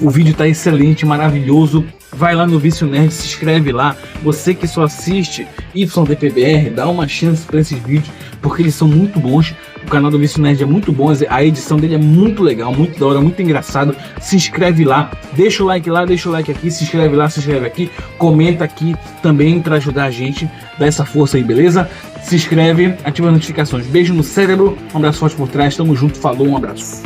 O vídeo tá excelente, maravilhoso. Vai lá no Vício Nerd, se inscreve lá. Você que só assiste YDPBR, dá uma chance para esses vídeos, porque eles são muito bons. O canal do Vício Nerd é muito bom, a edição dele é muito legal, muito da hora, muito engraçado. Se inscreve lá, deixa o like lá, deixa o like aqui, se inscreve lá, se inscreve aqui, comenta aqui também para ajudar a gente, dá essa força aí, beleza? Se inscreve, ativa as notificações. Beijo no cérebro, um abraço forte por trás, tamo junto, falou, um abraço.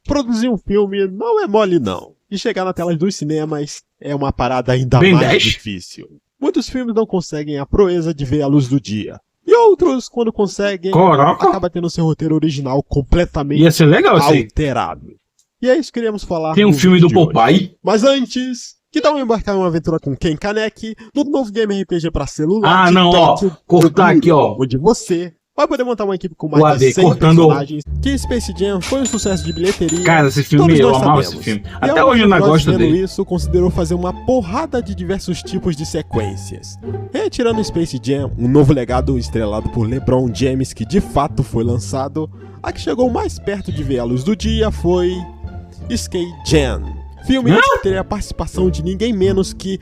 Produzir um filme não é mole não, e chegar na tela dos cinemas é uma parada ainda Bem mais 10. difícil. Muitos filmes não conseguem a proeza de ver a luz do dia. E outros, quando conseguem, Caraca. acaba tendo seu roteiro original completamente Ia ser legal isso aí. alterado. E é isso que queríamos falar. Tem um no filme vídeo do de hoje. Popeye. Mas antes, que tal embarcar em uma aventura com Ken Kaneki no novo game RPG pra celular? Ah, não, ó, TikTok, cortar aqui, ó. onde você vai poder montar uma equipe com O mais de AD, 100 cortando. personagens. Que Space Jam foi um sucesso de bilheteria. Cara, esse filme, todos eu nós amava sabemos. esse filme. E Até a hoje eu não Warner Bros. gosto Vendo dele. isso, considerou fazer uma porrada de diversos tipos de sequências. Retirando Space Jam, um novo legado estrelado por LeBron James, que de fato foi lançado, a que chegou mais perto de ver a luz do dia foi Skate Jam. Filme que teria a participação de ninguém menos que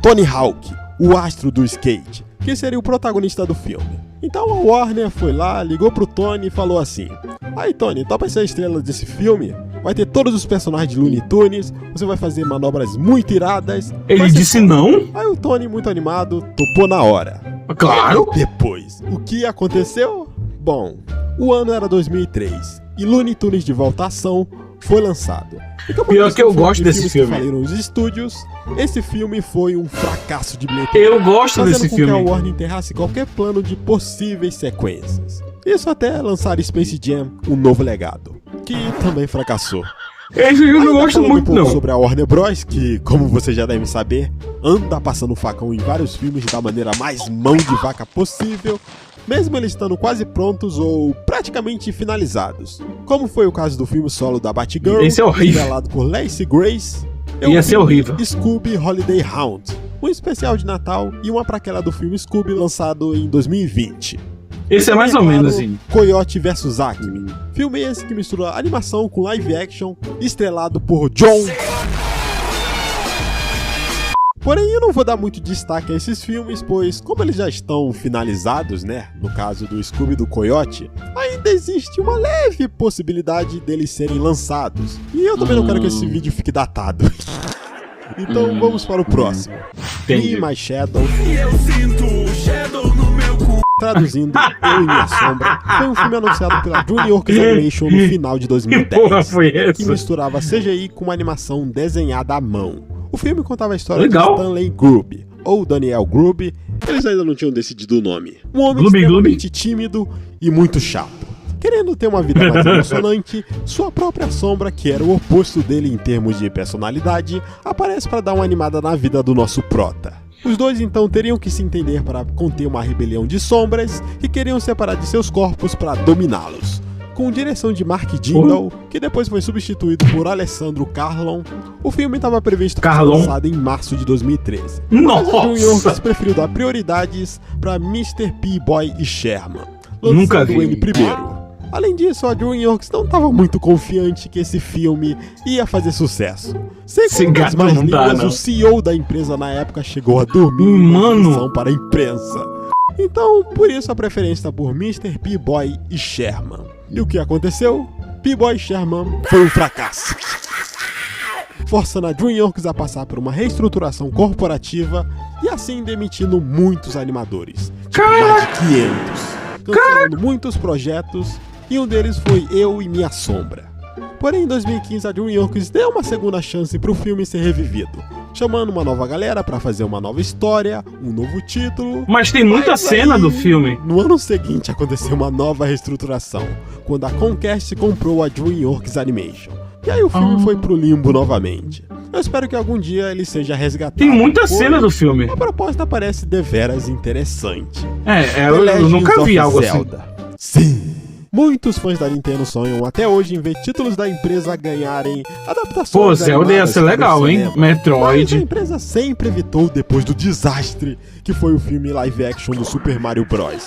Tony Hawk, o astro do skate, que seria o protagonista do filme. Então a Warner foi lá, ligou pro Tony e falou assim: aí Tony, topa ser a estrela desse filme? Vai ter todos os personagens de Looney Tunes, você vai fazer manobras muito iradas. Ele vai ser disse foda." não? Aí o Tony, muito animado, topou na hora. Claro. Depois, o que aconteceu? Bom, o ano era 2003 e Looney Tunes de Volta à Ação foi lançado. E como Pior disse que eu o filme gosto de desse filmes filme. Que faliram os estúdios, esse filme foi um fracasso de bilheteria. Eu gosto fazendo desse com filme. que a Warner enterrasse qualquer plano de possíveis sequências. Isso até lançar Space Jam, um novo legado, que também fracassou. Esse eu não Ainda gosto falando muito, um pouco não. sobre a Warner Bros, que, como você já deve saber, anda passando facão em vários filmes da maneira mais mão de vaca possível, mesmo eles estando quase prontos ou praticamente finalizados. Como foi o caso do filme solo da Batgirl, Esse é horrível. estrelado por Lacey Grace, e Ia o ser filme horrível. Scooby Holiday Hound, um especial de Natal e uma praquela do filme Scooby lançado em 2020. Esse é mais ou Claro, menos assim. Coyote vs Acme. Filme esse que mistura animação com live action, estrelado por John. Porém, eu não vou dar muito destaque a esses filmes, pois como eles já estão finalizados, né, no caso do Scooby e do Coyote, ainda existe uma leve possibilidade deles serem lançados. E eu também não quero que esse vídeo fique datado. Então vamos para o próximo. Entendi. Me My Shadow. Traduzindo, Eu e Minha Sombra, foi um filme anunciado pela DreamWorks Animation no final de Que 2010, porra foi que essa? misturava CGI com uma animação desenhada à mão. O filme contava a história Legal. de Stanley Grube, ou Daniel Grube, eles ainda não tinham decidido o nome. Um homem Glooby, extremamente tímido e muito chato. Querendo ter uma vida mais emocionante, sua própria sombra, que era o oposto dele em termos de personalidade, aparece para dar uma animada na vida do nosso prota. Os dois então teriam que se entender para conter uma rebelião de sombras que queriam separar de seus corpos para dominá-los. Com direção de Mark Jindal, que depois foi substituído por Alessandro Carlon, o filme estava previsto para ser Carlon? lançado em março de 2013. Mas a DreamWorks Nossa! preferiu dar prioridades para Mr. P-Boy e Sherman, Nunca lançando vi. ele primeiro. Além disso, a DreamWorks não estava muito confiante que esse filme ia fazer sucesso. Esse Segundo as gato mais não dá, línguas, não. o CEO da empresa na época chegou a dormir Mano. em transmissão para a imprensa. Então, por isso a preferência está por Mr. P-Boy e Sherman. E o que aconteceu? P-Boy e Sherman foi um fracasso, forçando a DreamWorks a passar por uma reestruturação corporativa e assim demitindo muitos animadores, tipo mais de 500, cancelando muitos projetos, e um deles foi Eu e Minha Sombra. Porém, em 2015 a DreamWorks deu uma segunda chance para o filme ser revivido, chamando uma nova galera para fazer uma nova história, um novo título. Mas tem muita Mas cena aí, do filme. No ano seguinte aconteceu uma nova reestruturação, quando a Comcast comprou a DreamWorks Animation. E aí o filme foi pro limbo novamente. Eu espero que algum dia ele seja resgatado. Tem muita pois cena do filme. a proposta parece deveras interessante. Eu The nunca Legend vi of algo assim. Zelda. Sim! Muitos fãs da Nintendo sonham até hoje em ver títulos da empresa ganharem adaptações. Pô, Zelda ia animadas ser para o legal, hein? cinema. Mas a Metroid. empresa sempre evitou depois do desastre que foi o filme live action do Super Mario Bros.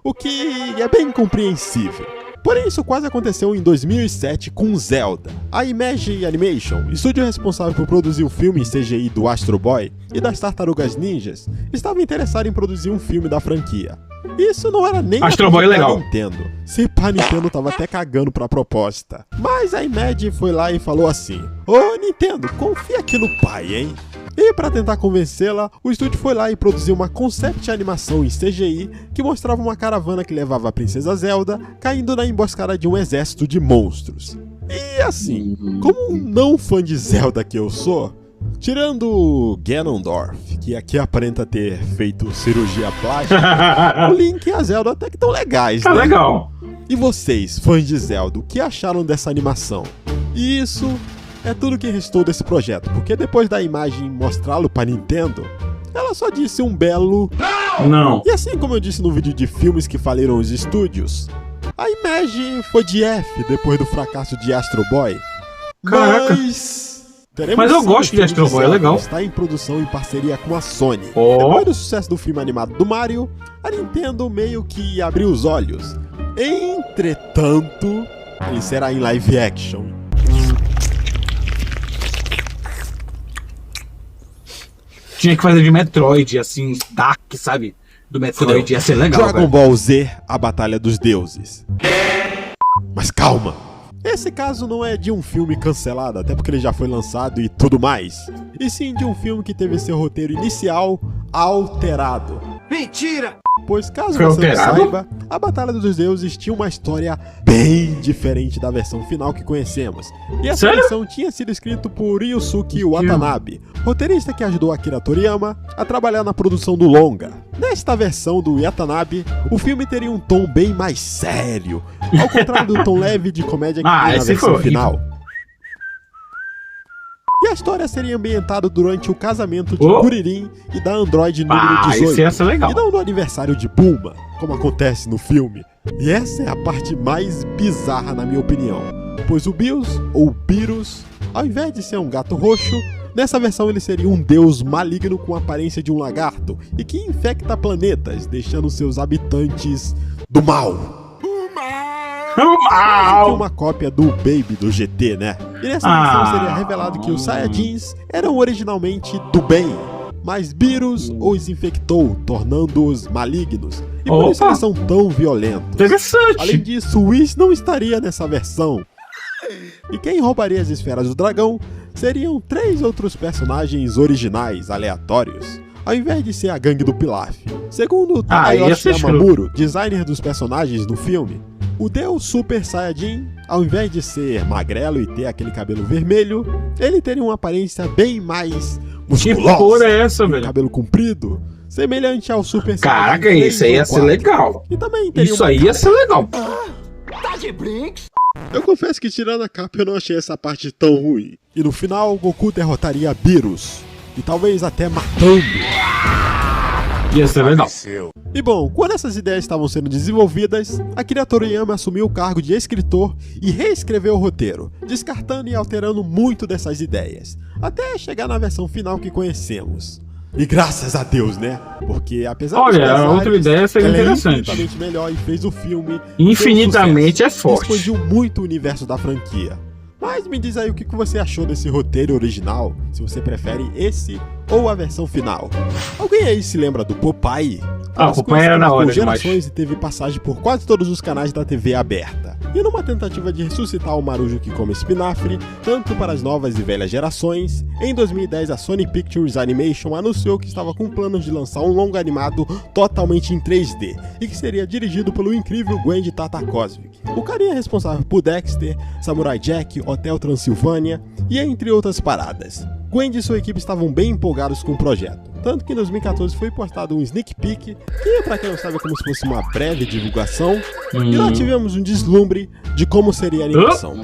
O que é bem compreensível. Porém, isso quase aconteceu em 2007 com Zelda. A Image Animation, estúdio responsável por produzir o filme em CGI do Astro Boy e das Tartarugas Ninjas, estava interessado em produzir um filme da franquia. Isso não era nem Astro Boy é legal. Nintendo. Se pá, Nintendo tava até cagando pra proposta. Mas a Image foi lá e falou assim: "Ô Nintendo, confia aqui no pai, hein?" E para tentar convencê-la, o estúdio foi lá e produziu uma concept animação em CGI que mostrava uma caravana que levava a princesa Zelda caindo na emboscada de um exército de monstros. E assim, como um não fã de Zelda que eu sou, tirando Ganondorf, que aqui aparenta ter feito cirurgia plástica, o Link e a Zelda até que tão legais, Tá né? legal. E vocês, fãs de Zelda, o que acharam dessa animação? Isso é tudo que restou desse projeto, porque depois da imagem mostrá-lo para Nintendo, ela só disse um belo Não. E assim como eu disse no vídeo de filmes que faliram os estúdios, a Image foi de F depois do fracasso de Astro Boy. Caraca. Mas eu sim gosto um de Astro filme Boy, é Zelda legal. que está em produção em parceria com a Sony. Ó. Depois do sucesso do filme animado do Mario, a Nintendo meio que abriu os olhos. Entretanto, ele será em live action. Tinha que fazer de Metroid, assim, Dark, sabe? Do Metroid, ia ser legal, Dragon velho. Ball Z, a Batalha dos Deuses. Mas calma! Esse caso não é de um filme cancelado, até porque ele já foi lançado e tudo mais. E sim de um filme que teve seu roteiro inicial alterado. Mentira! Pois caso Foi você não alterado? saiba, a Batalha dos Deuses tinha uma história bem diferente da versão final que conhecemos. E essa Sério? versão tinha sido escrita por Ryusuke Watanabe, roteirista que ajudou Akira Toriyama a trabalhar na produção do longa. Nesta versão do Watanabe, o filme teria um tom bem mais sério, ao contrário do tom leve de comédia que Ah, tem na esse versão foi final. E a história seria ambientada durante o casamento de Oh. Kuririn e da androide número Ah, 18. esse ia ser legal. E não no aniversário de Bulma, como acontece no filme. E essa é a parte mais bizarra na minha opinião. Pois o Bills, ou Beerus, ao invés de ser um gato roxo, nessa versão ele seria um deus maligno com a aparência de um lagarto e que infecta planetas, deixando seus habitantes do mal. Quase que uma cópia do Baby do GT, né? E nessa versão seria revelado que os Saiyajins eram originalmente do bem, mas Beerus os infectou, tornando-os malignos. E por isso Opa. eles são tão violentos. Interessante. Além disso, Whis não estaria nessa versão. E quem roubaria as esferas do dragão seriam 3 outros personagens originais, aleatórios, ao invés de ser a gangue do Pilaf. Segundo ia Takayoshi ser escroto. Yamamuro, designer dos personagens no filme, o Deus Super Saiyajin, ao invés de ser magrelo e ter aquele cabelo vermelho, ele teria uma aparência bem mais Que musculosa, cor é essa, com velho? cabelo comprido, semelhante ao Super Caraca, Saiyajin 3 isso aí ou ia ser 4. legal. E também teria Isso uma aí ia ser legal. Tá de brinks? Eu confesso que tirando a capa eu não achei essa parte tão ruim. E no final, Goku derrotaria Beerus. E talvez até matando. Ia ser legal. E bom, quando essas ideias estavam sendo desenvolvidas, Akira Toriyama assumiu o cargo de escritor e reescreveu o roteiro, descartando e alterando muito dessas ideias, até chegar na versão final que conhecemos. E graças a Deus, né? Porque apesar Olha, dos a pesares, outra ideia seria ela interessante. é infinitamente melhor e fez o filme Infinitamente ter um é sucesso. forte. Expandiu muito o universo da franquia. Mas me diz aí o que você achou desse roteiro original, se você prefere esse ou a versão final. Alguém aí se lembra do Popeye? Ah, o Popeye era da hora por demais. gerações e teve passagem por quase todos os canais da TV aberta. E numa tentativa de ressuscitar o Marujo que come espinafre, tanto para as novas e velhas gerações, em 2010 a Sony Pictures Animation anunciou que estava com planos de lançar um longa animado totalmente em 3D e que seria dirigido pelo incrível Gwen Tartakovsky, o carinha responsável por Dexter, Samurai Jack, Hotel Transilvânia e entre outras paradas. Gwen e sua equipe estavam bem empolgados com o projeto, tanto que em 2014 foi postado um sneak peek, que pra quem não sabe é como se fosse uma breve divulgação, e lá tivemos um deslumbre de como seria a animação.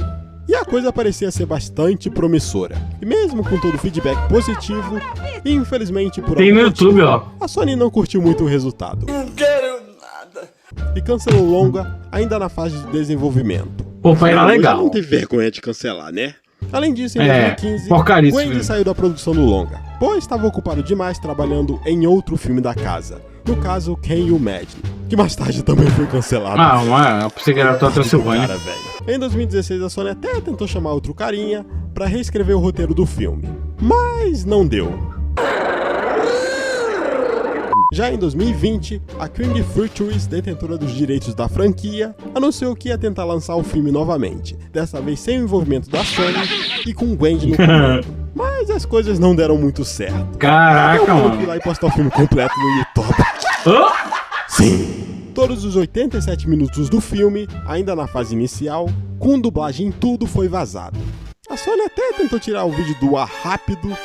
E a coisa parecia ser bastante promissora. E mesmo com todo o feedback positivo, infelizmente por Tem algum no YouTube, motivo, ó. a Sony não curtiu muito o resultado Não quero nada. e cancelou o longa ainda na fase de desenvolvimento. Popeye era legal. Não teve vergonha de cancelar, né? Além disso, em É, 2015, porcaria esse Wendy filme. saiu da produção do longa, pois estava ocupado demais trabalhando em outro filme da casa, no caso Can You Imagine. que mais tarde também foi cancelado. Eu pensei que era a Transilvânia. Cara, velho. Em 2016, a Sony até tentou chamar outro carinha pra reescrever o roteiro do filme, mas não deu. Já em 2020, a King Features, detentora dos direitos da franquia, anunciou que ia tentar lançar o filme novamente, dessa vez sem o envolvimento da Sony e com Wendy no comando. Mas as coisas não deram muito certo. Caraca, Eu vou mano. ir lá e postar o filme completo no YouTube. Hã? Sim! Todos os 87 minutos do filme, ainda na fase inicial, com dublagem tudo foi vazado. A Sony até tentou tirar o vídeo do ar rápido,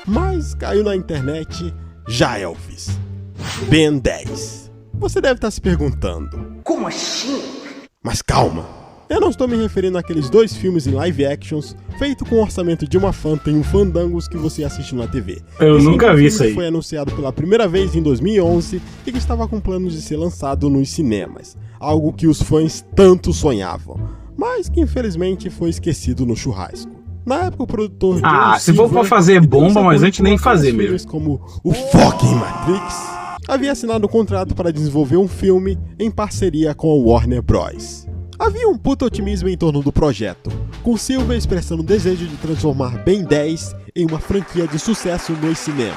mas caiu na internet já Elvis. Ben 10. Você deve estar se perguntando, Como assim? mas calma, eu não estou me referindo àqueles 2 filmes em live actions feito com o orçamento de uma Fanta e um Fandangos que você assiste na TV. Eu Esse nunca vi filme isso aí. Foi anunciado pela primeira vez em 2011 e que estava com planos de ser lançado nos cinemas, algo que os fãs tanto sonhavam, mas que infelizmente foi esquecido no churrasco. Na época o produtor Se for pra fazer bomba, mas antes nem fazer mesmo. filmes como o fucking Matrix havia assinado um contrato para desenvolver um filme em parceria com a Warner Bros. Havia um puto otimismo em torno do projeto, com Silver expressando o desejo de transformar Ben 10 em uma franquia de sucesso nos cinemas.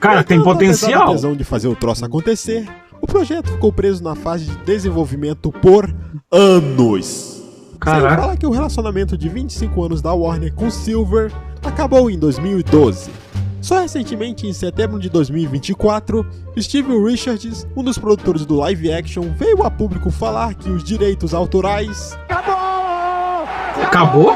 Cara, tem Apesar da potencial. tesão de fazer o troço acontecer, o projeto ficou preso na fase de desenvolvimento por anos. Sem Caraca. falar que o relacionamento de 25 anos da Warner com Silver acabou em 2012. Só recentemente, em setembro de 2024, Steve Richards, um dos produtores do live action, veio a público falar que os direitos autorais Acabou?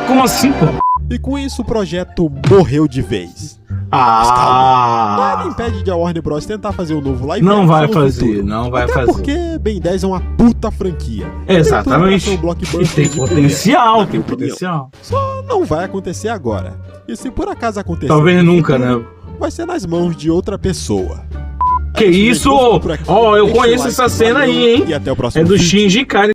Como assim, pô? e com isso o projeto morreu de vez. Nada impede de a Warner Bros tentar fazer um novo live action Não vai no fazer, futuro. não vai Até fazer. porque Ben 10 é uma puta franquia. Exatamente. Tem tudo pra ser um blockbuster E tem de potencial, primeira, tem na minha opinião. potencial. Só não vai acontecer agora. E se por acaso acontecer, Talvez nunca, né? vai ser nas mãos de outra pessoa. Que isso? Ó, eu conheço essa cena aí, hein? E até o próximo É do vídeo. Shinji Ikari.